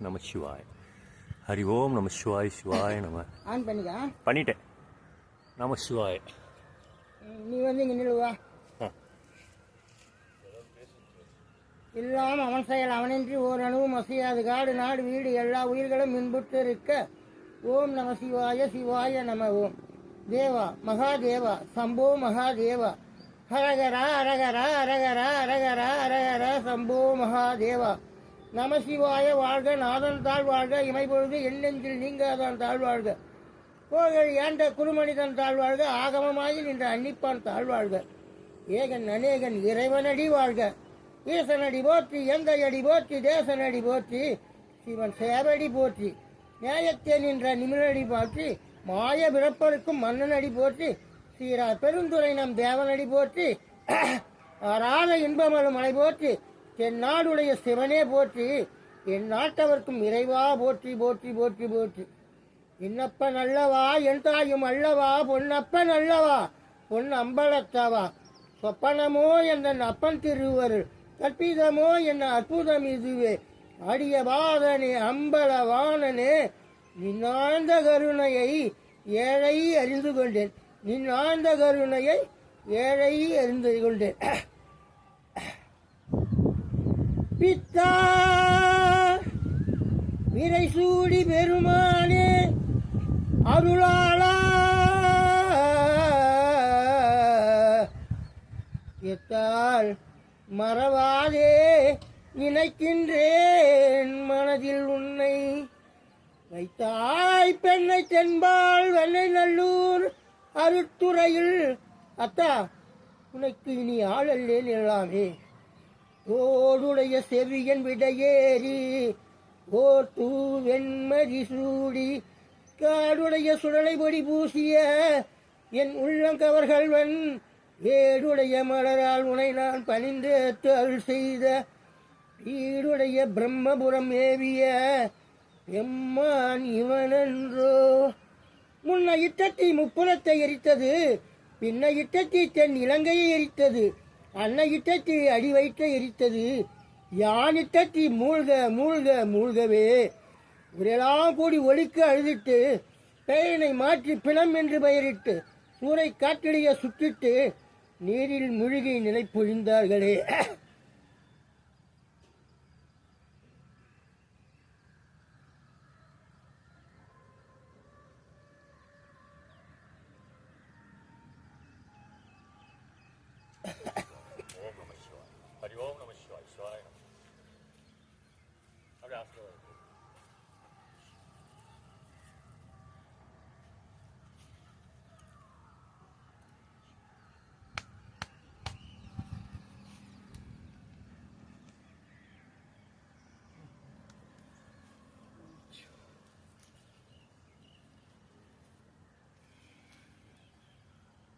நம சிவாய். ஹரி ஓம் நம சிவாய். சிவாய நம. ஆன் பண்ணிக்க. பண்ணிட்டேன். நம சிவாய். நீ வந்து இங்கே நில்லுவா. எல்லாம் அவன் செயல், அவனின்றி ஓர் அணுவும் அசையாது. காடு நாடு வீடு எல்லா உயிர்களும் மின்புற்று இருக்க. ஓம் நம சிவாய. சிவாய நம. ஓம் தேவா மகாதேவா சம்போ மகாதேவா. ஹரகரா அரகரா அரகரா அரகரா அரகரா சம்போ மகாதேவா. நம சிவாய. வாழ்க நாதன் தாழ் வாழ்க. இமைப்பொழுது எண்ணெஞ்சில் நீங்காதான் தாழ்வாழ்க. கோகள் ஏண்ட குருமனிதன் தாழ்வாழ்க. ஆகமமாகி நின்ற அன்னிப்பான் தாழ்வாழ்க. ஏகன் அநேகன் இறைவனடி வாழ்க. ஈசனடி போற்றி எந்தையடி போற்றி தேசனடி போற்றி சிவன் சேவடி போற்றி. நியாயத்தே நின்ற நிமிழடி போற்றி மாய பிறப்பருக்கும் மன்னனடி போற்றி. சீரா பெருந்துரை நம் தேவனடி போற்றி. ஆறாத இன்பமலும் மலை போற்றி. தென்னாடுடைய சிவனே போற்றி. என் நாட்டவர்க்கும் இறைவா போற்றி போற்றி போற்றி போற்றி. என்னப்பன் அல்லவா என் தாயும் அல்லவா பொன்னப்பன் அல்லவா பொன் அம்பலத்தவா. சொப்பனமோ என் அப்பன் திருவருள் கற்பிதமோ என்ன அற்புதம் இதுவே. அடிய பாதனே அம்பலவானனே நின்னாழ்ந்த கருணையை ஏழை அறிந்து கொண்டேன். நின்னாழ்ந்த கருணையை ஏழை அறிந்து கொண்டேன். பித்தா விரை சூடி பெருமானே அருளாளா எத்தால் மறவாதே நினைக்கின்றேன் மனதில் உன்னை. வைத்தாய் பெண்ணை தென்பால் வெள்ளை நல்லூர் அருத்துறையில். அத்தா உனக்கு இனி ஆளல்லேன் எல்லாமே. ஓடுடைய செவியன் விடையேறி ஓர் தூவெண்மதி சூடி காடுடைய சுடலை பொடி பூசிய என் உள்ளம் கவர்கள்வன். ஏடுடைய மலரால் உனை நான் பணிந்தேற்று அருள் செய்த ஈடுடைய பிரம்மபுரம் ஏவிய எம்மான் இவனன்றோ. முன்ன இட்டத்தி முப்புறத்தை எரித்தது, பின்ன இட்டத்தி தென் இலங்கையை எரித்தது, அன்ன இட்டத்தி அடி வைக்க எரித்தது. யான் இட்டத்தி மூழ்க மூழ்க மூழ்கவே இவரெல்லாம் கூடி ஒலிக்க அழுதிட்டு பெயரினை மாற்றி பிணம் என்று பெயரிட்டு சூறை காற்றிடைய சுற்றிட்டு நீரில் முழுகி நிலை பொழிந்தார்களே. ஹரி ஓம் நம சிவாய். சிவாய நம. அப்படியே ஆசீர்வாதம்.